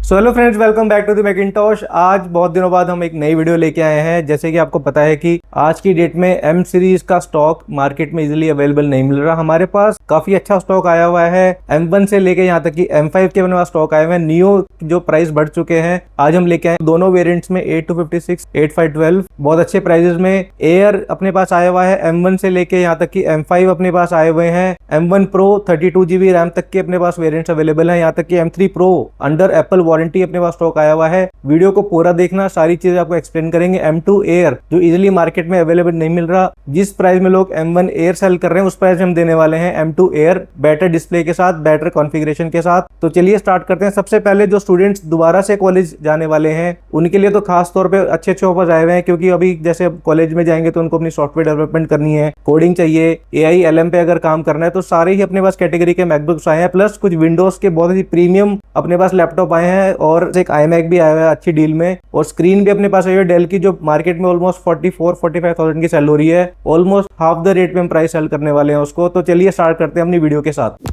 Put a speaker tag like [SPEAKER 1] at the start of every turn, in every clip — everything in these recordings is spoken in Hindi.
[SPEAKER 1] So hello friends, welcome back to the Macintosh. आज बहुत दिनों बाद हम एक नई वीडियो लेके आए हैं। जैसे कि आपको पता है कि आज की डेट में एम सीरीज का स्टॉक मार्केट में इजीली अवेलेबल नहीं मिल रहा। हमारे पास काफी अच्छा स्टॉक आया हुआ है। M1 से लेके यहाँ तक कि M5 के अपने पास स्टॉक आए हुए हैं। नियो जो प्राइस बढ़ चुके हैं, आज हम लेके आए दोनों वेरिएंट्स में 8256, 8512 बहुत अच्छे प्राइजेस में। एयर अपने पास आया हुआ है M1 से लेके यहाँ तक कि M5 अपने पास आए हुए हैं। M1 Pro 32GB रैम तक के अपने पास वेरिएंट्स अवेलेबल हैं। यहाँ तक कि M3 Pro under Apple warranty अपने पास स्टॉक आया हुआ है। वीडियो को पूरा देखना, सारी चीजें आपको एक्सप्लेन करेंगे। M2 Air जो इजीली मार्केट में अवेलेबल नहीं मिल रहा, जिस प्राइस में लोग M1 Air सेल कर रहे हैं उस प्राइस में हम देने वाले हैं M2 Air बेटर डिस्प्ले के साथ, बेटर कॉन्फ़िगरेशन के साथ। तो चलिए स्टार्ट करते हैं। सबसे पहले जो स्टूडेंट्स दोबारा से कॉलेज जाने वाले हैं उनके लिए तो खास तौर पे अच्छे ऑफर्स आए हुए हैं, क्योंकि अभी जैसे कॉलेज में जाएंगे तो उनको अपनी सॉफ्टवेयर डेवलपमेंट करनी है, कोडिंग चाहिए, AI LM पे अगर काम करना है, तो सारे ही अपने पास कैटेगरी के मैकबुक्स आए हैं। प्लस कुछ विंडोज के बहुत ही प्रीमियम अपने पास लैपटॉप आए हैं और एक iMac भी आया हुआ है अच्छी डील में। और स्क्रीन भी अपने पास आई है डेल की, जो मार्केट में ऑलमोस्ट 44-45,000 की सेल हो रही है। ऑलमोस्ट हाफ द रेट पे हम प्राइस सेल करने वाले हैं उसको। तो चलिए स्टार्ट करते हैं अपनी वीडियो के साथ।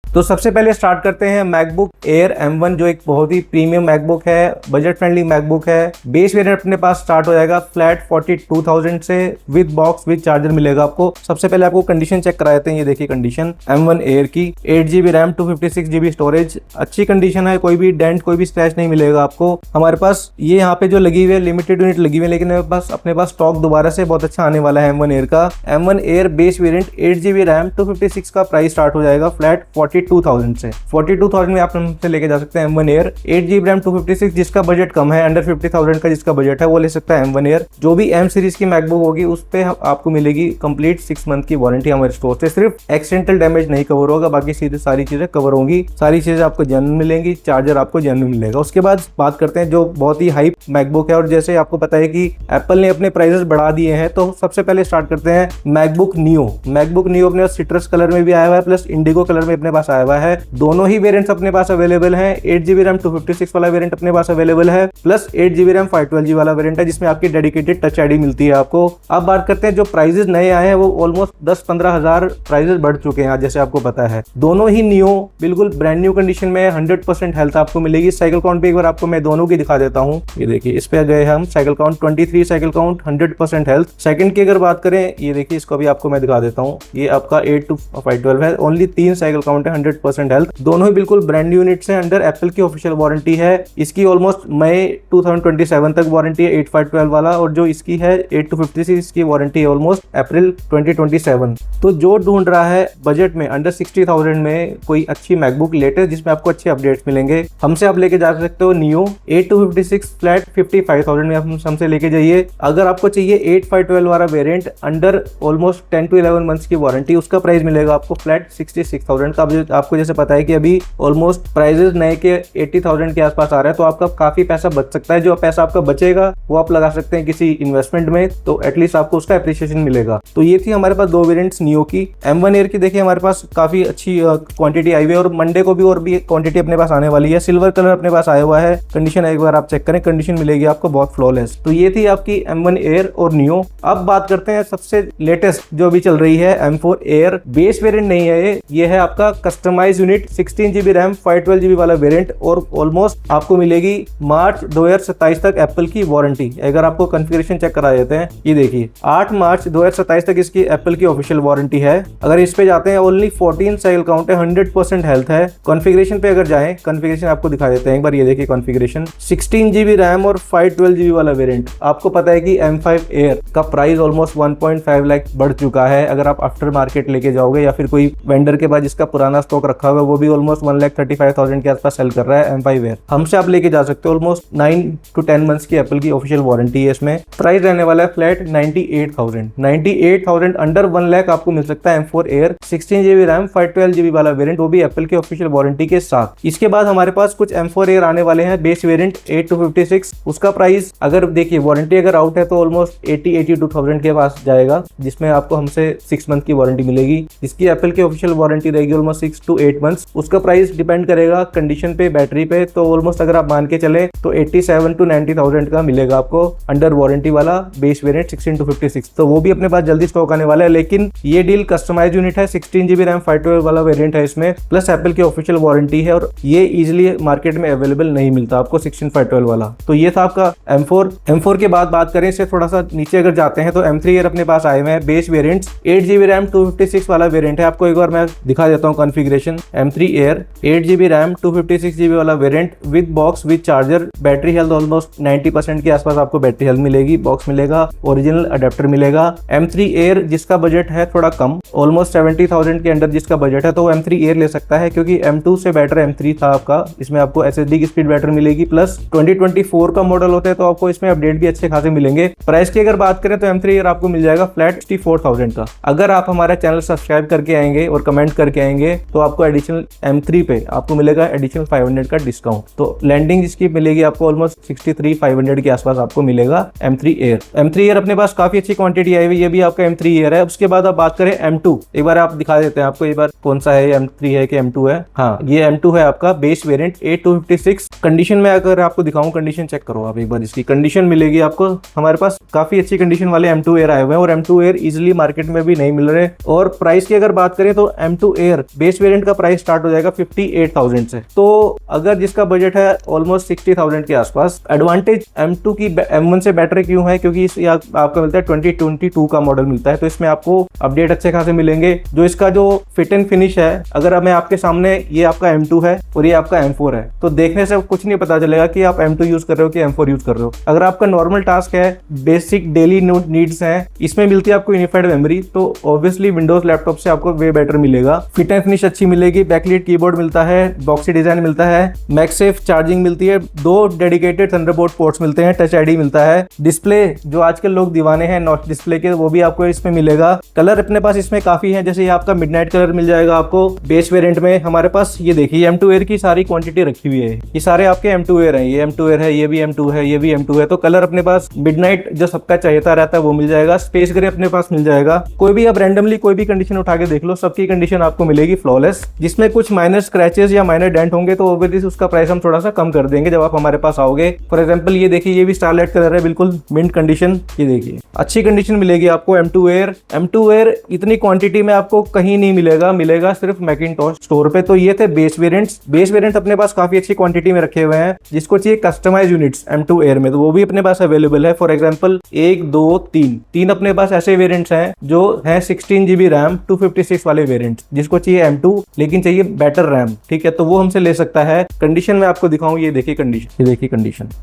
[SPEAKER 1] तो सबसे पहले स्टार्ट करते हैं मैकबुक एयर M1, जो एक बहुत ही प्रीमियम मैकबुक है, बजट फ्रेंडली मैकबुक है। बेस वेरिएंट अपने पास स्टार्ट हो जाएगा फ्लैट 42,000 से, विद बॉक्स विद चार्जर मिलेगा आपको। सबसे पहले आपको कंडीशन चेक कराते हैं। ये देखिए कंडीशन M1 एयर की, 8GB रैम 256GB स्टोरेज, अच्छी कंडीशन है, कोई भी डेंट कोई भी स्क्रैच नहीं मिलेगा आपको। हमारे पास ये यहाँ पे जो लगी हुई है लिमिटेड यूनिट लगी हुई है, लेकिन अपने पास स्टॉक दोबारा से बहुत अच्छा आने वाला है M1 एयर का। M1 air base variant 8GB RAM 256 का प्राइस स्टार्ट हो जाएगा फ्लैट 42,000 से। 42,000 में आप हमसे लेके जा सकते हैं M1 एयर 8GB रैम 256। जिसका बजट कम है, अंडर 50,000 का जिसका बजट है, वो ले सकता है M1 एयर। जो भी M सीरीज की मैकबुक होगी उस पे आपको मिलेगी कंप्लीट 6 मंथ की वारंटी हमारे स्टोर से। सिर्फ एक्सीडेंटल डैमेज नहीं कवर होगा, बाकी सीधे सारी चीजें कवर होंगी। सारी चीजें आपको जेन्युइन मिलेंगी, चार्जर आपको जेन्युइन मिलेगा। उसके बाद बात करते हैं जो बहुत ही हाइप मैकबुक है, और जैसे आपको पता है कि एप्पल ने अपने प्राइसेस बढ़ा दिए हैं, तो सबसे पहले स्टार्ट करते हैं मैकबुक नियो। मैकबुक नियो अपने पास सिट्रस कलर में भी आया हुआ है, प्लस इंडिगो कलर में अपने पास आया हुआ है। दोनों ही वेरिएंट्स अपने पास अवेलेबल हैं। 8GB रैम 256 वाला वेरिएंट अपने पास अवेलेबल है, प्लस 8GB रैम 512GB वाला वेरिएंट है, जिसमें आपकी डेडिकेटेड टच आईडी मिलती है आपको। अब बात करते हैं जो प्राइजेस नए आए हैं, वो ऑलमोस्ट 10-15 हजार प्राइजेस बढ़ चुके हैं जैसे आपको पता है। दोनों ही नियो बिल्कुल ब्रांड न्यू कंडीशन में, 100% हेल्थ आपको मिलेगी। साइकिल काउंट भी एक बार आपको मैं दोनों की दिखा देता हूँ। ये देखिए इस पे गए हम, cycle count 23 cycle count, 100% health. Second की अगर बात करें, ये देखिए इसको भी आपको मैं दिखा देता हूँ। ये आपका 8 to 512 है, ओनली 3 साइकिल काउंट है, 100% हेल्थ। दोनों ही बिल्कुल ब्रांड न्यू यूनिट से, अंडर एप्पल की ऑफिशियल वारंटी है। इसकी ऑलमोस्ट मई 2027 तक वारंटी है 8512 वाला, और जो इसकी है 8256 इसकी वारंटी है ऑलमोस्ट अप्रैल 2027। तो जो ढूंढ रहा है बजट में अंडर 60,000 में कोई अच्छी मैकबुक लेटेस्ट जिसमें आपको अच्छे अपडेट्स मिलेंगे, हमसे आप लेके जा सकते हो नियो 8256 फ्लैट 55,000 में हमसे लेके जाइए। अगर आपको चाहिए 8512 वाला variant under almost 10 to 11 months की वारंटी, उसका प्राइस मिलेगा आपको फ्लैट 66,000 का। आपको जैसे पता है कि अभी ऑलमोस्ट प्राइजेस नए के 80,000 के आसपास आ रहा है, तो आपका काफी पैसा बच सकता है। जो पैसा आपका बचेगा वो आप लगा सकते हैं किसी इन्वेस्टमेंट में, तो एटलीस्ट आपको उसका एप्रिसिएशन मिलेगा। तो ये थी हमारे पास दो वेरिएंट्स नियो की। M1 एयर की देखिए हमारे पास काफी अच्छी क्वांटिटी आई हुई है, और मंडे को भी और भी क्वांटिटी अपने पास आने वाली है। सिल्वर कलर अपने पास आया हुआ है। कंडीशन एक बार आप चेक करें, कंडीशन मिलेगी आपको बहुत फ्लॉलेस। तो ये थी आपकी M1 एयर और नियो। अब बात करते हैं सबसे लेटेस्ट जो अभी चल रही है M4 एयर। बेस वेरिएंट नहीं है ये है आपका customise unit, 16GB RAM 512GB वाला वेरिएंट, और ऑलमोस्ट आपको मिलेगी मार्च 2027 तक एप्पल की वारंटी। अगर आपको कॉन्फ़िगरेशन चेक करा देते हैं, ये देखिए 8 मार्च 2027 तक इसकी एप्पल की ऑफिशियल वारंटी है। अगर इस पे जाते हैं, ओनली 14 साइकिल काउंट है, 100% हेल्थ है। कॉन्फ़िगरेशन पे अगर जाएं, कॉन्फ़िगरेशन आपको दिखा देते हैं एक बार। ये देखिए कॉन्फ़िगरेशन 16GB रैम और 512GB वाला वेरिएंट। आपको पता है कि M5 एयर का प्राइस ऑलमोस्ट 1.5 लाख बढ़ चुका है। अगर आप आफ्टर मार्केट लेके जाओगे या फिर कोई वेंडर के पास जिसका पुराना स्टॉक रखा हुआ है, वो भी ऑलमोस्ट 1,35,000 के आसपास सेल कर रहा है M5 एयर। हमसे आप लेके जा सकते हो, ऑलमोस्ट 9 to 10 मंथ्स की एप्पल की ऑफिशियल वारंटी है इसमें। प्राइस रहने वाला है फ्लैट 98,000 अंडर 1 लाख आपको मिल सकता है M4 air 16GB RAM 512GB वाला वेरिएंट, वो भी एप्पल की ऑफिशियल वारंटी के साथ। इसके बाद हमारे पास कुछ M4 एयर आने वाले हैं बेस वेरिएंट 8 to 56। उसका प्राइस अगर देखिए वारंटी अगर आउट है तो ऑलमोस्ट 82,000 के पास जाएगा, जिसमें आपको हमसे 6 मंथ की वारंटी मिलेगी। इसकी एप्पल की ऑफिशियल वारंटी रहेगी ऑलमोस्ट 6 6 to 8 मंथ्स। उसका प्राइस डिपेंड करेगा कंडीशन पे, बैटरी पे। तो ऑलमोस्ट अगर आप मान के चले तो 87 to 90,000 का मिलेगा आपको अंडर वारंटी वाला बेस वेरिएंट 16 to 56। तो वो भी अपने पास जल्दी स्टॉक आने वाला है। लेकिन ये डील कस्टमाइज यूनिट है, 16 GB रैम 512 वाला वेरिएंट है इसमें, प्लस एप्पल की ऑफिशियल वारंटी है और ये इजीली मार्केट में अवेलेबल नहीं मिलता आपको 16 512 वाला। तो ये था आपका M4 के बाद बात करें इससे थोड़ा सा नीचे अगर जाते हैं तो M3 Air अपने पास आए हुए हैं बेस वेरिएंट्स। 8 GB रैम 256 वाला वेरिएंट है। आपको एक बार मैं दिखा देता हूँ configuration. M3 Air 8 GB RAM 256 GB वाला variant with box with charger. Battery health almost 90% के आसपास आपको बैटरी हेल्थ मिलेगी। बॉक्स मिलेगा, ओरिजिनल अडेप्टर मिलेगा। M3 Air जिसका बजट है थोड़ा कम, ऑलमोस्ट 70,000 के अंडर जिसका बजट है, तो M3 Air ले सकता है क्योंकि M2 से बेटर M3 था आपका। इसमें आपको SSD की स्पीड बेटर मिलेगी, प्लस 2024 का मॉडल होता है तो आपको इसमें अपडेट भी अच्छे खासे मिलेंगे। प्राइस की अगर बात करें तो M3 Air आपको मिल जाएगा फ्लैट 64,000 का। अगर आप हमारा चैनल सब्सक्राइब करके आएंगे और कमेंट करके आएंगे तो आपको एडिशनल M3 पे आपको मिलेगा एडिशनल 500 का डिस्काउंट। तो लैंडिंग जिसकी मिलेगी आपको ऑलमोस्ट 63,500 के आसपास आपको मिलेगा M3 Air। M3 Air अपने पास काफी अच्छी क्वांटिटी आई हुई, ये भी आपका M3 Air है। उसके बाद आप बात करें M2, एक बार आप दिखा देते हैं आपको एक बार कौन सा है, M3 है कि M2 है। हाँ, ये M2 है आपका बेस वेरिएंट 8256। कंडीशन में अगर आपको दिखाऊं, कंडीशन चेक करो आप एक बार, इसकी कंडीशन मिलेगी आपको। हमारे पास काफी अच्छी कंडीशन वाले M2 Air आए हुए हैं और M2 Air इजिली मार्केट में भी नहीं मिल रहे। और प्राइस की अगर बात करें तो M2 Air बेस वेरिएंट का प्राइस स्टार्ट हो जाएगा 58,000 से। तो अगर जिसका बजट है ऑलमोस्ट 60,000 के आसपास, एडवांटेज M2 की M1 से बेटर क्यों है? क्योंकि इस आपका मिलता है 2022 का मॉडल मिलता है, तो इसमें आपको अपडेट अच्छे खासे मिलेंगे। जो इसका जो फिट एंड फिनिश है, अगर मैं आपके सामने, ये आपका M2 है और ये आपका M4 है, तो देखने से कुछ नहीं पता चलेगा कि आप M2 यूज कर रहे हो कि M4 यूज कर रहे हो। अगर आपका नॉर्मल टास्क है, बेसिक डेली नीड्स हैं, इसमें मिलती है आपको यूनिफाइड मेमोरी, तो ऑब्वियसली विंडोज लैपटॉप से आपको वे बेटर मिलेगा। फिट एंड फिनिश अच्छी मिलेगी, बैकलाइट कीबोर्ड मिलता है, बॉक्सी डिजाइन मिलता है, मैगसेफ चार्जिंग मिलती है, 2 डेडिकेटेड थंडरबोल्ट पोर्ट्स मिलते हैं, टच आईडी मिलता है। डिस्प्ले, जो आजकल लोग दीवाने हैं नॉच डिस्प्ले के, वो भी आपको इसमें मिलेगा। कलर अपने पास इसमें काफी है, जैसे ये आपका मिडनाइट कलर मिल जाएगा आपको बेस वेरिएंट में। हमारे पास ये देखिए M2 Air की सारी क्वांटिटी रखी हुई है, ये सारे आपके M2 Air हैं। ये M2 Air है, ये भी M2 है, ये भी M2 है। तो कलर अपने पास मिडनाइट जो सबका चाहता रहता है वो मिल जाएगा। स्पेस ग्रे अपने पास मिल जाएगा। कोई भी आप रैंडमली कोई भी कंडीशन उठा के देख लो, सबकी कंडीशन आपको मिलेगी फ्लॉलेस। जिसमें कुछ माइनर स्क्रैचेस या माइनर डेंट होंगे तो ऑब्वियसली उसका प्राइस हम थोड़ा सा कम कर देंगे जब आप हमारे पास आओगे। फॉर एग्जांपल ये देखिए, ये भी स्टारलाइट कलर है, बिल्कुल मिंट कंडीशन। ये देखिए अच्छी कंडीशन मिलेगी आपको M2 Air। M2 Air इतनी क्वांटिटी में आपको कहीं नहीं मिलेगा, मिलेगा सिर्फ मैकिंटॉश स्टोर पे। तो ये थे बेस वेरिएंट्स। बेस वेरिएंट अपने पास काफी अच्छी क्वांटिटी में रखे हुए हैं। जिसको चाहिए कस्टमाइज यूनिट्स M2 Air में, तो वो भी अपने पास अवेलेबल है। फॉर एग्जांपल 1 2 3 अपने पास ऐसे वेरिएंट्स हैं जो है 16 GB रैम 256 वाले वेरिएंट्स। जिसको चाहिए M2 लेकिन चाहिए बेटर रैम, ठीक है, तो वो हमसे ले सकता है। कंडीशन में आपको दिखाऊं, ये देखिए कंडीशन, ये देखिए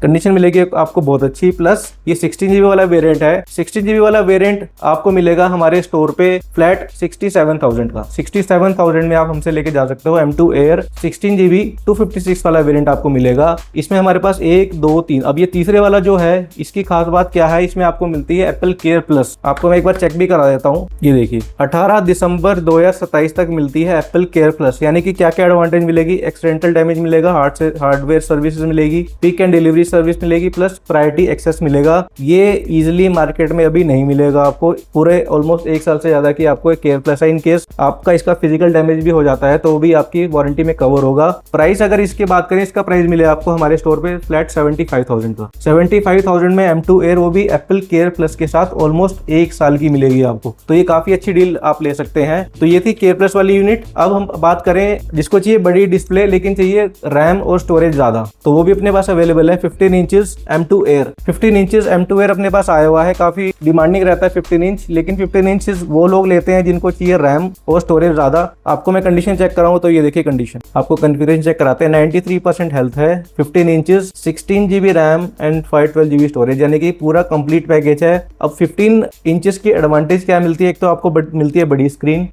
[SPEAKER 1] कंडीशन मिलेगी आपको बहुत अच्छी। प्लस ये 16 GB वाला वेरिएंट है। 16 GB वाला वेरिएंट आपको मिलेगा हमारे स्टोर पे फ्लैट 67,000 का। 67,000 में आप हमसे लेके जा सकते हो। M2 Air 16 GB 256 वाला वेरिएंट आपको मिलेगा। इसमें हमारे पास 1 2 3, अब ये तीसरे वाला जो है, इसकी खास बात क्या है, इसमें आपको मिलती है एप्पल केयर प्लस। आपको मैं एक बार चेक भी करा देता हूँ। ये देखिए 18 दिसंबर 2027 तक मिलती है एप्पल केयर प्लस। यानी कि क्या क्या एडवांटेज मिलेगी? एक्सीडेंटल डैमेज मिलेगा, हार्डवेयर सर्विसेज मिलेगी, पिक एंड डिलीवरी सर्विस मिलेगी, प्लस प्रायोरिटी एक्सेस मिलेगा। ये इजिली मार्केट में अभी नहीं मिलेगा आपको। पूरे ऑलमोस्ट 1 साल से ज्यादा की आपको केयर प्लस है। इन केस आपका इसका फिजिकल डैमेज भी हो जाता है तो भी आपकी वारंटी में कवर होगा। प्राइस अगर इसकी बात करें, इसका प्राइस मिले आपको हमारे स्टोर पे फ्लैट 75,000 का। 75,000 में M2 Air, वो भी एप्पल केयर प्लस के साथ ऑलमोस्ट 1 साल की मिलेगी आपको। तो ये काफी अच्छी डील आप ले सकते हैं। तो ये थी केयर प्लस वाली यूनिट। अब हम बात करें जिसको चाहिए बड़ी डिस्प्ले लेकिन चाहिए रैम और स्टोरेज ज्यादा, तो वो भी अपने पास अवेलेबल है। 15 inches M2 Air। 15 inches M2 Air अपने पास आया हुआ है। काफी डिमांडिंग रहता है 15 इंच, लेकिन 15 इंचेस वो लोग लेते हैं जिनको चाहिए रैम और स्टोरेज ज्यादा। आपको मैं कंडीशन चेक कराऊं तो ये देखिए कंडीशन, आपको कॉन्फ़िगरेशन चेक कराते हैं। 93% हेल्थ है, 15 inches, 16 GB RAM and 512 GB storage, यानी कि पूरा कंप्लीट पैकेज है। अब 15 इंचेस की एडवांटेज क्या मिलती है? एक तो आपको मिलती है बड़ी स्क्रीन।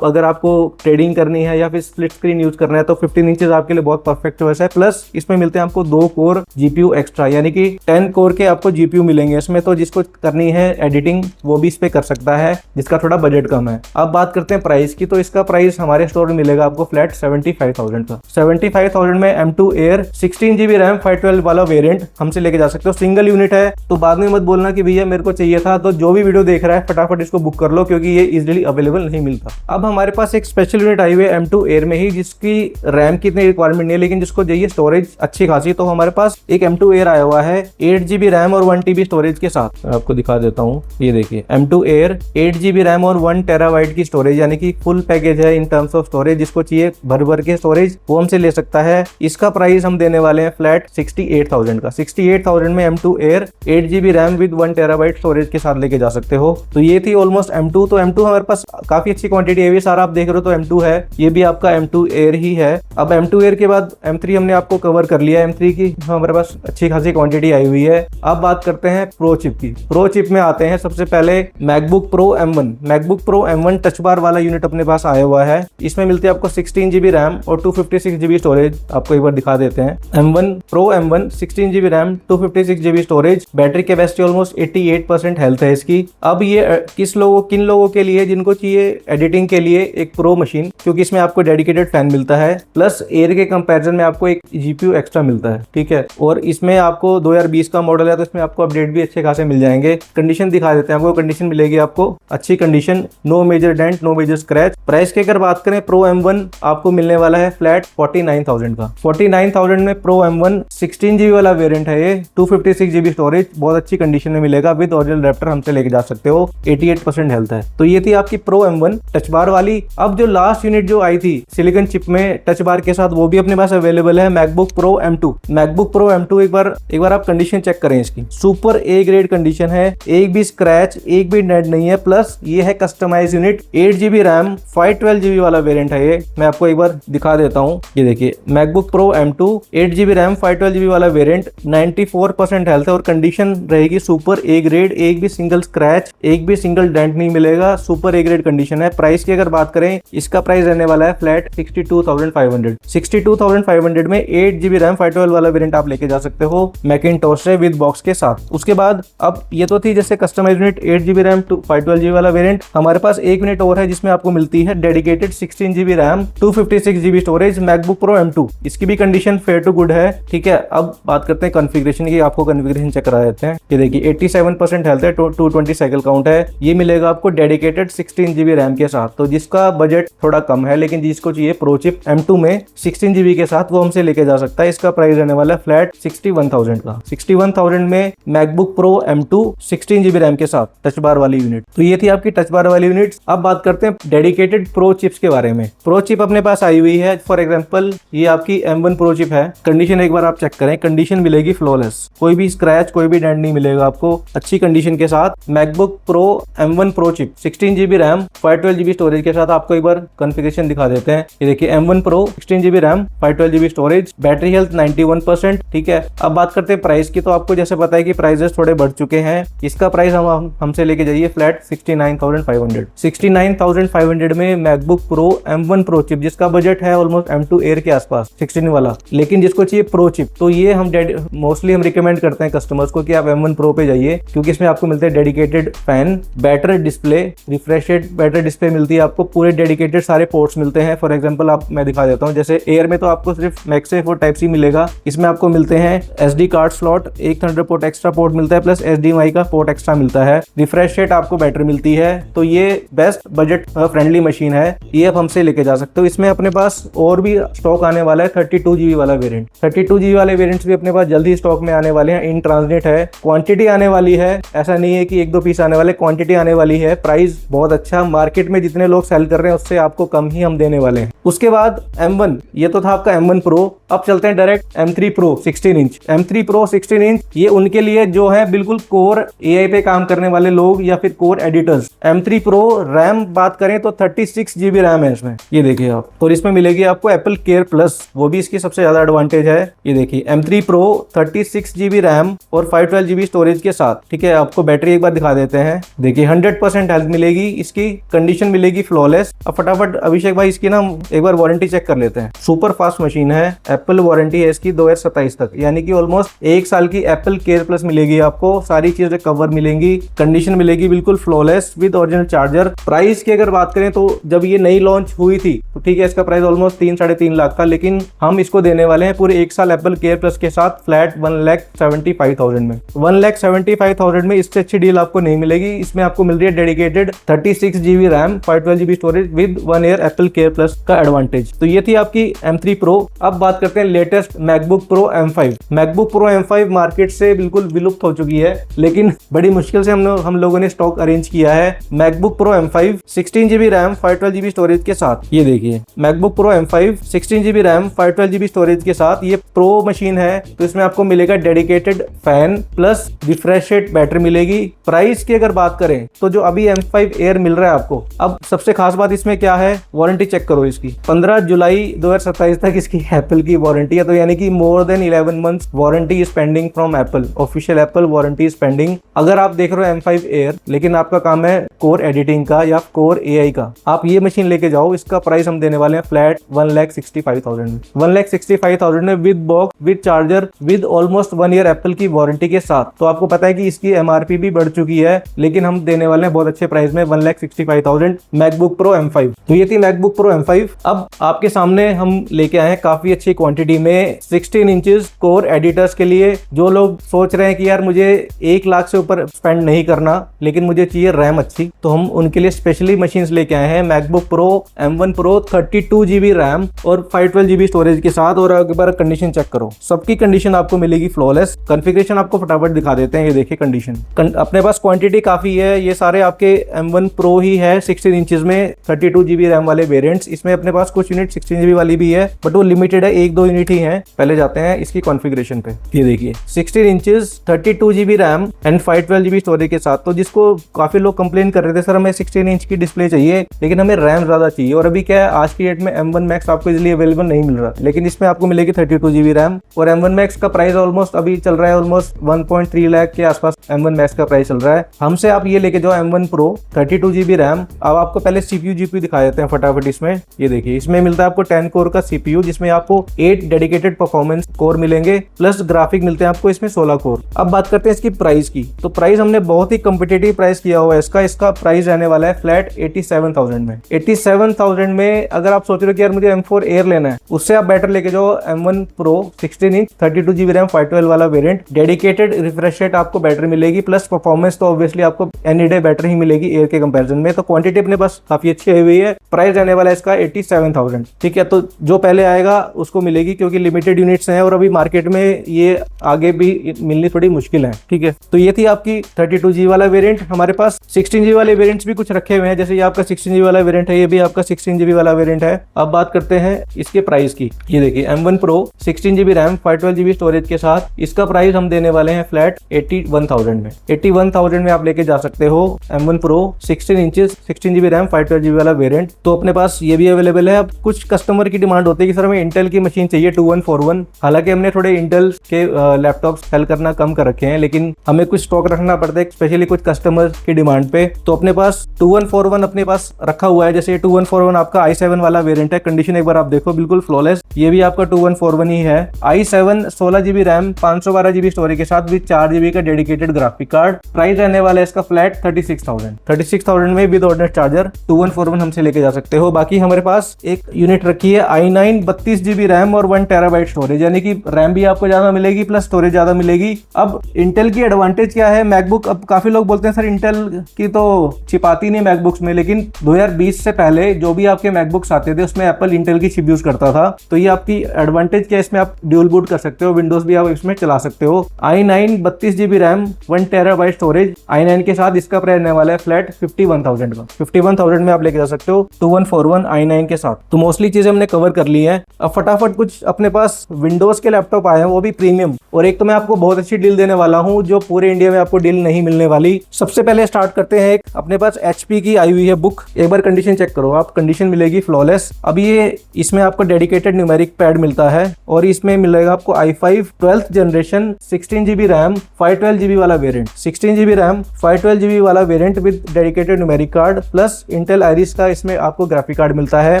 [SPEAKER 1] अगर आपको ट्रेडिंग करनी है या फिर स्प्लिट स्क्रीन यूज करना है तो 15 इंचेस आपके लिए बहुत परफेक्ट चॉइस है। प्लस इसमें मिलते हैं आपको 2 कोर GPU एक्स्ट्रा, यानी कि 10 कोर के आपको GPU मिलेंगे इसमें। तो जिसको करनी है एडिटिंग वो भी इस पे कर सकता है, जिसका थोड़ा बजट कम है। अब बात करते हैं प्राइस की, तो इसका प्राइस हमारे स्टोर में मिलेगा आपको फ्लैट 75,000 का। 75,000 में M2 Air 16 GB रैम 512 वाला वेरिएंट हमसे लेके जा सकते हो। सिंगल यूनिट है तो बाद में मत बोलना कि भैया मेरे को चाहिए था। तो जो भी वीडियो देख रहा है फटाफट इसको बुक कर लो, क्योंकि ये इजीली अवेलेबल नहीं मिलता। अब हमारे पास एक स्पेशल यूनिट आई हुई है M2 एयर में ही, जिसकी रैम की इतनी रिक्वायरमेंट नहीं है, लेकिन जिसको चाहिए स्टोरेज अच्छी खासी। तो हमारे पास एक M2 एयर आया हुआ है 8GB रैम और 1TB स्टोरेज के साथ। आपको दिखा देता हूँ, ये देखिए M2 एयर 8GB रैम और 1TB की स्टोरेज, यानी कि फुल पैकेज है इन टर्म्स ऑफ स्टोरेज। जिसको चाहिए भर भर के स्टोरेज वो हमसे ले सकता है। इसका प्राइस हम देने वाले हैं फ्लैट 68,000 का। 68,000 में M2 air 8GB RAM with 1TB storage के साथ लेके जा सकते हो। तो ये थी ऑलमोस्ट M2। तो M2 हमारे पास काफी अच्छी क्वांटिटी है, सारा आप देख रहे हो तो M2 है, ये भी आपका M2 एयर ही है। अब M2 एयर के बाद M3 हमने आपको कवर कर लिया। M3 की हमारे पास अच्छी खासी क्वांटिटी आई हुई है। अब बात करते हैं प्रो चिप की। प्रो चिप में आते हैं सबसे पहले MacBook pro M1। MacBook pro M1 touch bar वाला यूनिट अपने पास आया हुआ है। इसमें मिलती है आपको 16GB रैम और 256GB स्टोरेज। आपको एक बार दिखा देते हैं M1 pro M1 16GB RAM 256GB storage, battery capacity almost 88% health है इसकी। अब ये किन लोगों के लिए, जिनको चाहिए एडिटिंग के लिए एक प्रो मशीन, क्योंकि इसमें आपको डेडिकेटेड फैन मिलता है, प्लस एयर के कंपैरिजन में आपको एक GPU एक्स्ट्रा मिलता है, ठीक है। और इसमें आपको 2020 का मॉडल है, तो इसमें आपको अपडेट भी अच्छे खासे मिल जाएंगे। कंडीशन दिखा देते हैं आपको। कंडीशन मिलेगी आपको अच्छी condition, no major dent, no major scratch. Price की अगर बात करें प्रो M1 आपको मिलने वाला है फ्लैट 49,000 का। 49,000 में प्रो M1 16GB वाला वेरिएंट है ये, 256GB स्टोरेज, बहुत अच्छी कंडीशन में मिलेगा विद ओरिजिनल रैप्टर, हमसे लेके जा सकते हो। 88% हेल्थ है। तो ये थी आपकी प्रो M1 टच बार वाली। अब जो लास्ट यूनिट जो आई थी सिलिकॉन चिप में टच बार के साथ, वो भी अपने पास अवेलेबल है, MacBook pro M2। MacBook pro M2 एक बार आप कंडीशन चेक करें इसकी, सुपर ए ग्रेड कंडीशन है, एक भी स्क्रैच, एक भी डेंट नहीं है। प्लस ये है customise unit, 8GB RAM 512GB वाला वेरिएंट है ये। मैं आपको एक बार दिखा देता हूँ, ये देखिए MacBook pro M2 8GB RAM 512GB वाला वेरिएंट, 94% हेल्थ है और कंडीशन रहेगी सुपर ए ग्रेड, एक भी सिंगल स्क्रैच, एक भी सिंगल डेंट नहीं मिलेगा, सुपर ए ग्रेड कंडीशन है। प्राइस की अगर बात करें, इसका प्राइस रहने वाला है फ्लैट 62,500। 62,500 में 8GB रैम 512 वाला वेरिएंट आप लेके जा सकते हो मैकिंटोश से विद बॉक्स के साथ। उसके बाद अब ये तो थी जैसे customise unit 8GB RAM 512GB वाला वेरिएंट। हमारे पास एक यूनिट और है जिसमें आपको मिलती है dedicated 16GB RAM 256GB storage, MacBook pro M2। इसकी भी कंडीशन फेयर टू गुड है, ठीक है। अब बात करते हैं कॉन्फ़िगरेशन की, आपको कॉन्फ़िगरेशन चेक करा देते हैं। ये देखिए 87% हेल्थ है, 220 साइकिल काउंट है। ये मिलेगा आपको डेडिकेटेड 16GB रैम के साथ। तो जिसका बजट थोड़ा कम है, लेकिन जिसको चाहिए प्रो चिप M2 में 16GB के साथ, वो हमसे लेके जा सकता है। इसका प्राइस रहने वाला है फ्लैट 61,000 का। 61,000 में MacBook pro M2 16GB RAM के साथ टच बार वाली यूनिट। तो ये थी आपकी टच बार वाली यूनिट। अब बात करते हैं डेडिकेटेड प्रो चिप्स के बारे में। प्रो चिप अपने पास आई हुई है, फॉर एग्जांपल ये आपकी M1 प्रो चिप है। कंडीशन एक बार आप चेक करें, कंडीशन मिलेगी फ्लॉलेस, कोई भी स्क्रैच, कोई भी डेंट नहीं मिलेगा आपको, अच्छी कंडीशन के साथ। MacBook pro M1 pro chip 16GB RAM 512GB storage के साथ। आपको एक बार कॉन्फ़िगरेशन दिखा देते हैं। ये देखिए M1 pro 16GB RAM 512GB storage, battery health 91%, ठीक है। अब बात करते हैं प्राइस की। तो आपको जैसे पता है कि प्राइसेस थोड़े बढ़ चुके हैं। इसका प्राइस हमसे लेके जाइए फ्लैट 69,500। 69,500 में MacBook pro M1 pro chip, जिसका बजट है ऑलमोस्ट M2 एयर के आसपास 16 वाला, लेकिन जिसको चाहिए प्रो चिप, तो ये हम मोस्टली हम रिकमेंड करते हैं कस्टमर्स को कि आप M1 प्रो पे जाइए, क्योंकि इसमें आपको मिलते हैं dedicated fan, better display, refreshed better display मिलती है आपको, पूरे डेडिकेटेड सारे पोर्ट्स मिलते हैं। फॉर एग्जांपल मैं दिखा देता हूँ, जैसे एयर में तो आपको सिर्फ मैक्सेफ और टाइप सी मिलेगा, इसमें आपको मिलते हैं SD कार्ड स्लॉट, एक थंडरबोल्ट एक्स्ट्रा पोर्ट मिलता है, प्लस HDMI का पोर्ट एक्स्ट्रा मिलता है, रिफ्रेश रेट आपको बेटर मिलती है। तो ये बेस्ट बजट फ्रेंडली मशीन है, ये आप हमसे लेके जा सकते हो। इसमें अपने पास और भी स्टॉक आने वाला है 32GB वाला वेरिएंट। 32GB वाले वेरिएंट्स भी अपने पास जल्दी स्टॉक में आने वाले हैं, इन ट्रांसलेट है, क्वांटिटी आने वाली है, ऐसा नहीं है कि एक दो पीस आने वाले, क्वांटिटी आने वाली है। प्राइस बहुत अच्छा, मार्केट में जितने लोग सेल कर रहे हैं उससे आपको कम ही हम देने वाले हैं। उसके बाद M1, ये तो था आपका M1 प्रो। अब चलते हैं direct M3 pro 16 inch. M3 pro 16 inch ये उनके लिए जो है बिल्कुल कोर AI पे काम करने वाले लोग या फिर core editors. M3 pro RAM बात करें तो 36GB रैम है इसमें, ये देखिए आप, और इसमें मिलेगी आपको एप्पल केयर प्लस, वो भी इसकी सबसे ज्यादा एडवांटेज है। ये देखिए M3 प्रो 36GB रैम और 512GB स्टोरेज के साथ, ठीक है। आपको बैटरी एक बार दिखा देते हैं, देखिए 100% हेल्थ मिलेगी, इसकी कंडीशन मिलेगी फ्लॉलेस। अब फटाफट अभिषेक भाई इसकी ना एक बार वारंटी चेक कर लेते हैं। सुपर फास्ट मशीन है, एप्पल वारंटी है इसकी 2027 तक, यानी कि ऑलमोस्ट 1 साल की एप्पल केयर प्लस मिलेगी आपको, सारी चीजें कवर मिलेंगी, कंडीशन मिलेगी बिल्कुल flawless with original charger. Price की अगर बात करें तो जब ये नई लॉन्च हुई थी तो ठीक है इसका प्राइस ऑलमोस्ट 3-3.5 लाख था, लेकिन हम इसको देने वाले हैं पूरे 1 साल एप्पल केयर प्लस के साथ फ्लैट 1,75,000 में। 1,75,000 में इससे अच्छी डील आपको नहीं मिलेगी। इसमें आपको मिल रही है dedicated 36 GB RAM, 512 GB storage with 1 year Apple care plus का एडवांटेज। तो ये थी आपकी M3 Pro। अब बात करते हैं latest MacBook pro M5। MacBook pro M5 market से बिल्कुल विलुप्त हो चुकी है, लेकिन बड़ी मुश्किल से हम लोगों ने स्टॉक अरेंज किया है। MacBook pro M5 16 GB RAM 512 GB storage के साथ, ये देखिए MacBook pro M5 16 GB RAM 512 GB storage के साथ, ये प्रो मशीन है। तो इसमें आपको मिलेगा dedicated fan plus refresh rate battery मिलेगी। प्राइस की अगर बात करें तो जो अभी M5 Air मिल रहा है आपको, अब सबसे खास बात इसमें क्या है, वारंटी चेक करो इसकी 15 जुलाई 2027 तक इसकी एप्पल की वारंटी है। तो यानी कि more than 11 months warranty is pending from Apple, official Apple warranty is pending. अगर आप देख रहे हो M5 Air लेकिन आपका काम है कोर एडिटिंग का या कोर AI का, आप ये मशीन लेके जाओ। इसका प्राइस हम देने वाले हैं फ्लैट 1,65,000 में। 1,65,000 में with box with charger with almost 1 year Apple की वारंटी के साथ। तो आपको पता है कि इसकी MRP भी बढ़ चुकी है, लेकिन हम देने वाले हैं बहुत अच्छे प्राइस में 1,65,000 मैकबुक प्रो M5। तो ये थी मैकबुक प्रो M5। अब आपके सामने हम लेके आए हैं काफी अच्छी क्वांटिटी में 16 इंचेस कोर एडिटर्स के लिए। जो लोग सोच रहे हैं कि यार मुझे 1 लाख से ऊपर स्पेंड नहीं करना लेकिन मुझे चाहिए रैम अच्छी, तो हम उनके लिए स्पेशली मशीन्स लेके आए हैं MacBook pro M1 Pro 32 GB RAM और 512 GB स्टोरेज के साथ। और एक बार कंडीशन चेक करो, सबकी कंडीशन आपको मिलेगी फ्लॉलेस। कॉन्फ़िगरेशन आपको फटाफट दिखा देते हैं, ये देखिए कंडीशन। अपने पास क्वांटिटी काफी है, ये सारे आपके M1 Pro ही है 16 इंचेस में 32 GB रैम वाले वेरिएंट्स। इसमें अपने पास कुछ यूनिट 16 GB वाली भी है, बट वो लिमिटेड है, 1-2 यूनिट ही है। पहले जाते हैं इसकी कॉन्फ़िगरेशन पे। ये देखिए 16 inches 32 GB RAM and 512 GB storage के साथ। तो जिसको काफी लोग कंप्लेन कर रहे थे सर हमें 16 इंच की डिस्प्ले चाहिए लेकिन हमें रैम ज्यादा चाहिए, और अभी क्या है आज की डेट में M1 Max आपको इजिली अवेलेबल नहीं मिल रहा, लेकिन इसमें आपको मिलेगी 32 GB रैम। और M1 Max का प्राइस ऑलमोस्ट अभी चल रहा है ऑलमोस्ट 1.3 लाख के आसपास M1 Max का प्राइस चल रहा है। हमसे आप ये लेके जाओ M1 Pro 32 GB रैम। अब आपको पहले CPU GPU दिखा देते हैं फटाफट। इसमें ये देखिए इसमें मिलता है आपको 10 कोर का CPU, जिसमें आपको 8 डेडिकेटेड परफॉर्मेंस कोर मिलेंगे प्लस ग्राफिक मिलते हैं आपको इसमें 16 कोर। अब बात करते हैं इसकी प्राइस की। तो प्राइस हमने बहुत ही कम्पिटेटिव प्राइस किया हुआ है इसका प्राइस रहने वाला है फ्लैट 87,000 में। 87,000 में अगर आप सोच रहे हो कि यार मुझे M4 Air लेना है, उससे आप बेटर लेके जाओ M1 Pro 16 inch 32 GB RAM 512 वाला वेरिएंट। डेडिकेटेड रिफ्रेश रेट आपको बैटरी मिलेगी प्लस परफॉर्मेंस तो ऑब्वियसली आपको एनी डे बैटरी ही मिलेगी एयर के कंपैरिजन में। तो क्वांटिटी अपने पास काफी अच्छी हुई है। प्राइस रहने वाला है इसका 87,000, ठीक है। तो जो पहले आएगा उसको मिलेगी, क्योंकि लिमिटेड यूनिट्स हैं और अभी मार्केट में ये आगे भी मिलनी थोड़ी मुश्किल है, ठीक है। तो ये थी आपकी 32 GB वाला वेरिएंट। हमारे पास 16 GB वाले वेरिएंट्स भी कुछ रखे हुए हैं, जैसे ये आपका 16 GB वाला वेरिएंट है, ये भी आपका 16 GB वाला वेरिएंट है। अब बात करते हैं इसके प्राइस की। ये देखिए M1 Pro 16 GB RAM 512 GB storage के साथ, इसका प्राइस हम देने वाले हैं फ्लैट 81,000 में। 81,000 में आप लेके जा सकते हो M1 Pro 16 inches 16 GB RAM 512 GB वाला वेरिएंट। तो अपने पास ये भी अवेलेबल है। अब कुछ कस्टमर की डिमांड होती है कि सर हमें इंटेल की मशीन चाहिए 2141। हालांकि हमने थोड़े इंटेल के लैपटॉप सेल करना कम कर रखे हैं, लेकिन हमें कुछ स्टॉक रखना पड़ता है स्पेशली कुछ कस्टमर की डिमांड पे। तो अपने पास 2141 अपने पास रखा हुआ है। जैसे 2141 आपका i7 वाला वेरिएंट है, कंडीशन एक बार आप देखो बिल्कुल फ्लॉलेस। ये भी आपका 2141 ही है। i7 16 GB RAM 512 GB storage के साथ विद 4 GB का डेडिकेटेड ग्राफिक कार्ड। प्राइस रहने वाला है इसका फ्लैट 36,000 में विद ऑर्डिनरी चार्जर 2141 हमसे लेके जा सकते हो। बाकी हमारे पास एक यूनिट रखी है i9 32 GB रैम और 1 TB स्टोरेज, यानी कि रैम भी आपको ज्यादा मिलेगी प्लस स्टोरेज ज्यादा मिलेगी। अब इंटेल की एडवांटेज क्या है मैकबुक, अब काफी लोग बोलते हैं सर इंटेल की तो छिपाती नहीं मैकबुक्स में, लेकिन 2020 से पहले जो भी आपके मैकबुक्स आते थे उसमें एप्पल इंटेल की चिप यूज करता था। तो ये आपकी एडवांटेज क्या है, इसमें आप ड्यूल बूट कर सकते हो, विंडोज भी आप इसमें चला सकते हो। i9 32 GB RAM 1 TB storage i9 के साथ, इसका प्राइस रहने वाला है फ्लैट 51,000 का। 51,000 में आप लेके जा सकते हो 2141 i9 के साथ। तो मोस्टली चीजें हमने कवर कर ली है। अब फटाफट कुछ अपने पास विंडोज के लैपटॉप आए हैं, वो भी प्रीमियम, और एक तो मैं आपको बहुत अच्छी डील देने वाला हूं जो पूरे इंडिया में आपको डील नहीं मिलने वाली। सबसे पहले स्टार्ट करते हैं, एक अपने पास HP की आई हुई है बुक। एक बार कंडीशन चेक करो आप, कंडीशन मिलेगी फ्लॉलेस। अब ये इसमें आपको डेडिकेटेड न्यूमेरिक पैड मिलता है और इसमें मिलेगा आपको i5 12th generation 16 GB RAM 512 GB वाला वेरिएंट। 16 GB रैम 512 GB वाला variant with dedicated numeric card plus Intel iris का इसमें आपको ग्राफिक कार्ड मिलता है।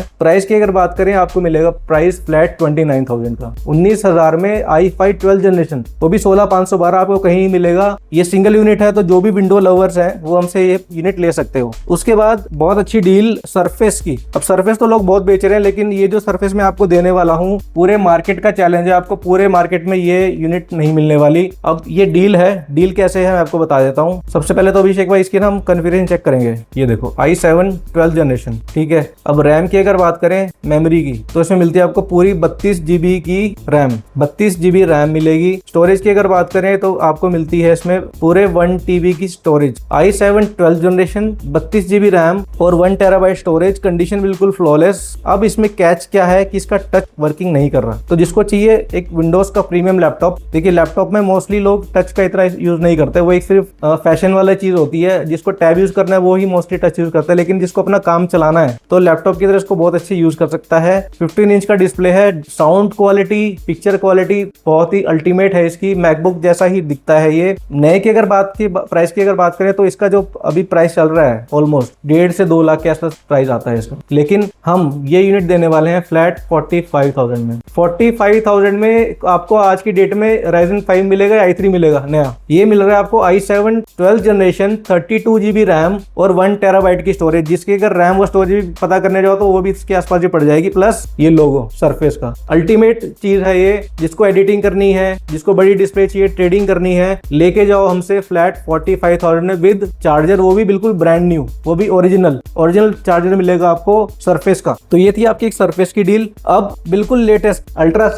[SPEAKER 1] प्राइस की अगर बात करें आपको मिलेगा प्राइस फ्लैट 29,000 का। 19,000 में i5 12 जनरेशन, वो भी 16512 आपको कहीं नहीं मिलेगा। ये सिंगल यूनिट है, तो जो भी विंडो लवर्स हैं वो हमसे ये यूनिट ले सकते हो। उसके बाद बहुत अच्छी डील सरफेस की। अब सरफेस तो लोग बहुत बेच रहे हैं, लेकिन ये जो सरफेस मैं आपको देने वाला हूँ, पूरे मार्केट का चैलेंज है, आपको पूरे मार्केट में ये यूनिट नहीं मिलने वाली। अब ये डील है, डील कैसे है मैं आपको बता देता हूँ। सबसे पहले तो अभिषेक भाई इसकी ना हम कॉन्फ़िगरेशन चेक करेंगे। ये देखो i7 12 जनरेशन, ठीक है। अब रैम की अगर बात करें, मेमोरी की, तो इसमें मिलती है आपको पूरी 32 GB की रैम, 32 GB रैम मिलेगी। स्टोरेज की अगर बात करें तो आपको मिलती है इसमें पूरे 1 TB की storage. i7 12 generation, 32 GB RAM और 1 TB स्टोरेज, कंडीशन बिल्कुल फ्लॉलेस। अब इसमें कैच क्या है कि इसका टच वर्किंग नहीं कर रहा, तो जिसको चाहिए एक विंडोज का प्रीमियम लैपटॉप। देखिए लैपटॉप में मोस्टली लोग टच का इतना यूज नहीं करते, वो एक सिर्फ फैशन वाला चीज होती है। जिसको टैब यूज करना है वो ही मोस्टली टच यूज करता है, लेकिन जिसको अपना काम चलाना है तो लैपटॉप की तरह इसको बहुत अच्छे यूज कर सकता है। 15 इंच का डिस्प्ले है, साउंड क्वालिटी, पिक्चर क्वालिटी बहुत ही अल्टीमेट है इसकी, मैकबुक जैसा ही दिखता है ये। नए की अगर प्राइस की अगर बात करें तो इसका जो अभी प्राइस चल रहा है ऑलमोस्ट 1.5 से 2 लाख के आसपास प्राइस आता है इसका, लेकिन हम ये यूनिट देने वाले हैं फ्लैट 45,000 में। 45,000 में आपको आज की डेट में Ryzen 5 मिलेगा या i3 मिलेगा नया। ये मिल रहा है आपको i7 12 जनरेशन, 32 GB रैम और 1 TB की स्टोरेज, जिसकी अगर रैम और स्टोरेज भी पता करने जाओ तो वो भी इसके आसपास ही पड़ जाएगी। प्लस ये लोगो सरफेस का अल्टीमेट चीज है ये, जिसको एडिटिंग करनी है, जिसको बड़ी डिस्प्ले चाहिए, ट्रेडिंग करनी है, लेके जाओ हमसे फ्लैट 45,000 में विद चार्जर, वो भी बिल्कुल ब्रांड न्यू, वो भी ओरिजिनल चार्जर मिलेगा आपको सरफेस का। तो ये थी आपकी एक सरफेस की डील। अब बिल्कुल लेटेस्ट अल्ट्रा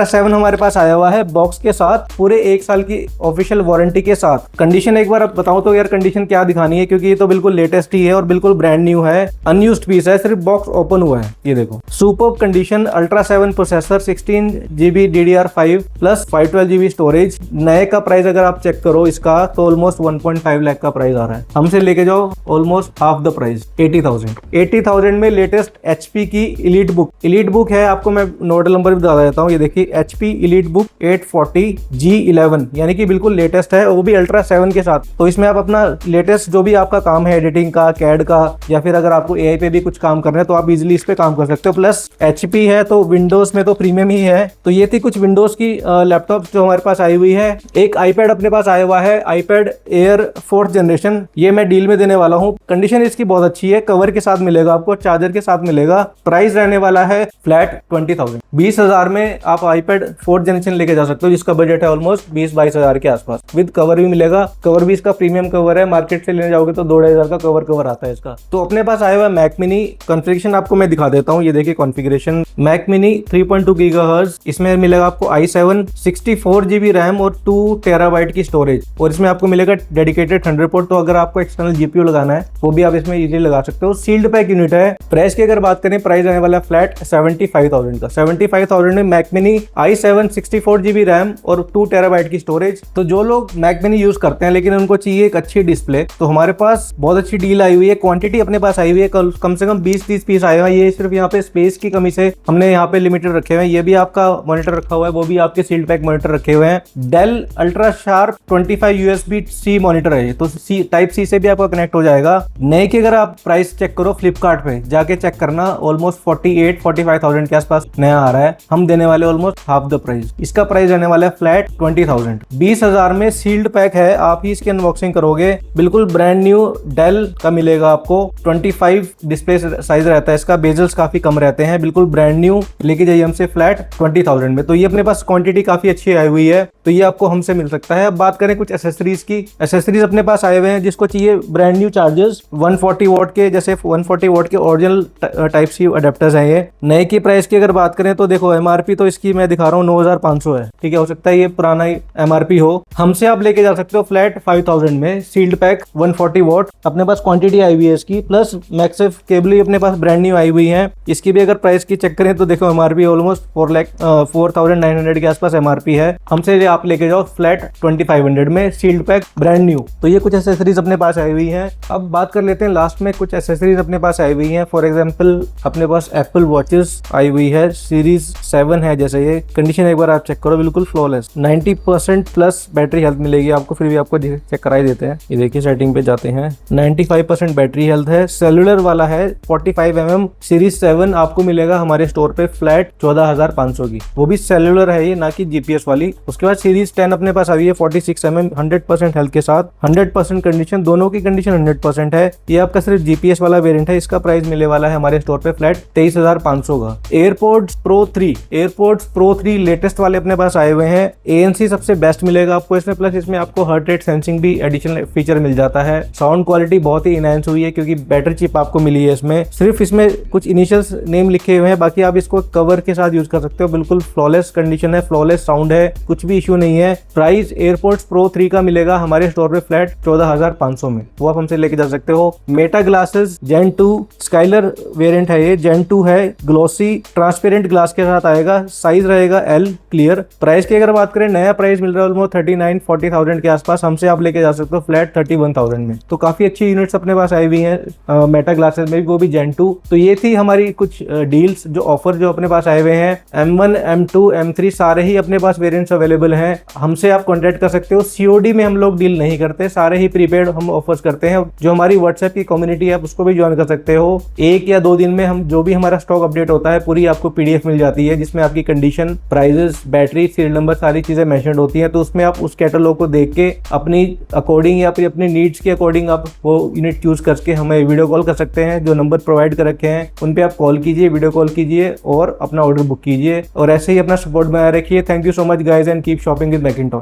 [SPEAKER 1] 7 हमारे पास आया हुआ है बॉक्स के साथ, पूरे 1 साल की ऑफिशियल वारंटी के साथ। कंडीशन एक बार अब बताऊं तो यार कंडीशन क्या दिखानी है, क्योंकि ये तो बिल्कुल लेटेस्ट ही है और बिल्कुल ब्रांड न्यू है, अनयूज्ड पीस है, सिर्फ बॉक्स ओपन हुआ है। ये देखो superb condition, ultra 7 processor, 16 GB DDR5 plus 512 GB storage. नए का प्राइस अगर आप चेक करो इसका तो ऑलमोस्ट 1.5 लाख का प्राइस आ रहा है, हमसे लेके जाओ ऑलमोस्ट हाफ द प्राइस 80,000 में। लेटेस्ट HP की इलीट बुक है, आपको मैं मॉडल नंबर भी बता देता हूँ। ये देखिए HP इलीट बुक 840G11, यानी कि बिल्कुल लेटेस्ट है, वो भी अल्ट्रा 7 के साथ। तो इसमें आप अपना लेटेस्ट जो भी आपका काम है, एडिटिंग का, कैड का, या फिर अगर आपको AI पे भी कुछ काम करना है तो आप इजीली इस पे काम कर सकते हो। प्लस HP है तो विंडोज में तो प्रीमियम ही है। तो ये थी कुछ विंडोज की लैपटॉप जो हमारे पास आई हुई है। एक iPad अपने पास आया हुआ है, iPad Air 4th जनरेशन, ये मैं डील में देने वाला हूँ। कंडीशन इसकी बहुत अच्छी है, कवर के साथ मिलेगा आपको, चार्जर के साथ मिलेगा। प्राइस रहने वाला है फ्लैट 20,000, 20,000 में आप iPad 4th जनरेशन लेके जा सकते हो, जिसका बजट है ऑलमोस्ट 20-22,000 के आसपास। विद कवर भी मिलेगा, कवर भी इसका प्रीमियम कवर है, मार्केट से लेने जाओगे तो 2,500 का कवर आता है इसका। तो अपने पास आया हुआ मैक मिनी, कॉन्फ़िगरेशन आपको मैं दिखा देता हूँ। ये देखिए कॉन्फ़िगरेशन, मैक मिनी 3.2 GHz, इसमें मिलेगा आपको i7 64 GB रैम और 2 TB की स्टोरेज, और इसमें आपको मिलेगा डेडिकेटेड थंडरबोल्ट। तो अगर आपको एक्सटर्नल GPU लगाना है वो भी आप इसमें इजीली लगा सकते हो। सील्ड पैक यूनिट है। प्राइस की अगर बात करें, प्राइस आने वाला फ्लैट 75,000 का। 75,000 में Mac mini i7 64 GB RAM और 2 TB की स्टोरेज। तो जो लोग मैक मिनी यूज करते हैं लेकिन उनको चाहिए एक अच्छी डिस्प्ले, तो हमारे पास बहुत अच्छी डील आई हुई है। क्वांटिटी अपने पास आई हुई है, कम से कम 20-30 पीस आए हुए हैं। ये सिर्फ यहाँ पे स्पेस की कमी से हमने यहाँ पे लिमिटेड रखे हुए हैं। ये भी आपका मॉनिटर रखा हुआ है, वो भी आपके सील्ड पैक मॉनिटर रखे हुए हैं। Del ultra sharp 25 USB-C monitor है, तो टाइप सी से भी आपका कनेक्ट हो जाएगा। नए की अगर आप प्राइस चेक करो फ्लिपकार्ट पे जाके चेक करना, ऑलमोस्ट 48-45,000 के आसपास नया आ रहा है। हम देने वाले ऑलमोस्ट हाफ द प्राइस। इसका प्राइस रहने वाला है फ्लैट 20,000। 20,000 में सील्ड पैक है, आप ही इसकी अनबॉक्सिंग करोगे। बिल्कुल ब्रांड न्यू डेल का मिलेगा आपको। 25 डिस्प्ले साइज रहता है इसका, बेजल्स काफी कम रहते हैं, बिल्कुल ब्रांड न्यू लेके जाइए हमसे फ्लैट 20,000 में। तो ये अपने पास क्वांटिटी काफी अच्छी आई हुई है, तो ये आपको हमसे मिल सकता है। अब बात करें कुछ एसेसरीज की, एसेसरीज अपने पास आए हुए हैं। जिसको चाहिए ब्रांड न्यू चार्जर्स 140 वॉट के, जैसे 140 वॉट के ओरिजिनल टाइप सी अडेप्टर्स हैं ये। नए की प्राइस की अगर बात करें तो देखो MRP तो इसकी मैं दिखा रहा हूँ 9,500 है, ठीक है। हो सकता है ये पुराना MRP हो। हमसे आप लेके जा सकते हो फ्लैट 5,000 में। सील्ड पैक 140 वॉट अपने पास क्वांटिटी आई हुई है इसकी, प्लस मैक्सेफ केबल भी अपने पास ब्रांड न्यू आई हुई है। इसकी भी अगर प्राइस की चेक करें तो देखो MRP ऑलमोस्ट 4,900 के आसपास MRP है। हमसे आप लेके जाओ फ्लैट 2,500 में, सील्ड पैक ब्रांड न्यू। तो ये कुछ एसेसरीज अपने पास आई हुई है। अब बात कर लेते हैं लास्ट में कुछ एसेसरीज अपने पास आई हुई हैं। फॉर एग्जांपल अपने पास एप्पल वॉचेस आई हुई है, सीरीज 7 है। जैसे ये कंडीशन एक बार आप चेक करो, बिल्कुल फ्लॉलेस, 90% प्लस बैटरी हेल्थ मिलेगी आपको, फिर भी आपको चेक कराई देते हैं। ये देखिए सेटिंग पे जाते हैं, 95% बैटरी हेल्थ है, सेलुलर वाला है। 45mm सीरीज 7 आपको मिलेगा हमारे स्टोर पे फ्लैट फ्लैट 14,500 की, वो भी सेलुलर है ये, ना कि जीपीएस वाली। उसके बाद सीरीज 10 अपने पास आई है 46mm 100% हेल्थ के साथ, 100% कंडीशन, दोनों की कंडीशन 100% है। ये आपका सिर्फ जीपीएस वाला वेरिएंट है। इसका प्राइस मिलने वाला है हमारे स्टोर पे फ्लैट 23,500 का। एयरपोर्ट्स प्रो 3 लेटेस्ट वाले अपने पास आए हुए हैं। ANC सबसे बेस्ट मिलेगा आपको इसमें, प्लस इसमें आपको हार्ट रेट सेंसिंग भी एडिशनल फीचर मिल जाता है। साउंड क्वालिटी बहुत ही इनहैंस हुई है क्योंकि बैटरी चिप आपको मिली है इसमें। सिर्फ इसमें कुछ इनिशियल्स नेम लिखे हुए हैं, बाकी आप इसको कवर के साथ यूज कर सकते हो। बिल्कुल फ्लॉलेस कंडीशन है, फ्लॉलेस साउंड है, कुछ भी इशू नहीं है। प्राइस एयरपोर्ट्स प्रो 3 का मिलेगा हमारे स्टोर पे फ्लैट 14,500 में, वो आप हमसे लेके जा सकते हो। Meta glasses Gen 2 Skyler variant है ये, Gen 2 है, ग्लोसी ट्रांसपेरेंट ग्लास के साथ आएगा, साइज रहेगा L क्लियर। प्राइस की अगर बात करें, नया प्राइस मिल रहा है ऑलमोस्ट 39-40,000 के आसपास, हमसे आप लेके जा सकते हो फ्लैट 31,000 में। तो काफी अच्छी यूनिट्स अपने पास आई हुई हैं मेटा ग्लासेस में भी, वो भी Gen 2। तो ये थी हमारी कुछ डील्स, जो ऑफर जो अपने पास आए हुए हैं। M1, M2, M3 सारे ही अपने पास वेरिएंट्स अवेलेबल हैं, हमसे आप कॉन्टेक्ट कर सकते हो। COD में हम लोग डील नहीं करते, सारे ही प्रीपेड हम ऑफर्स करते हैं। जो हमारी व्हाट्सएप की कम्युनिटी है, उसको भी ज्वाइन कर सकते हो। 1 या 2 दिन में हम जो भी हमारा स्टॉक अपडेट होता है, पूरी आपको PDF मिल जाती है, जिसमें आपकी condition, prices, battery, serial number, सारी चीजें मेंशन होती हैं। तो उसमें आप उस कैटलॉग को देख के अपनी अकॉर्डिंग या फिर अपनी नीड्स के अकॉर्डिंग आप वो यूनिट चूज करके हमें वीडियो कॉल कर सकते हैं। जो नंबर प्रोवाइड कर रखे हैं उन पे आप कॉल कीजिए, वीडियो कॉल कीजिए और अपना ऑर्डर बुक कीजिए, और ऐसे ही अपना सपोर्ट बनाए रखिए। Thank you so much guys and keep shopping with Macintosh.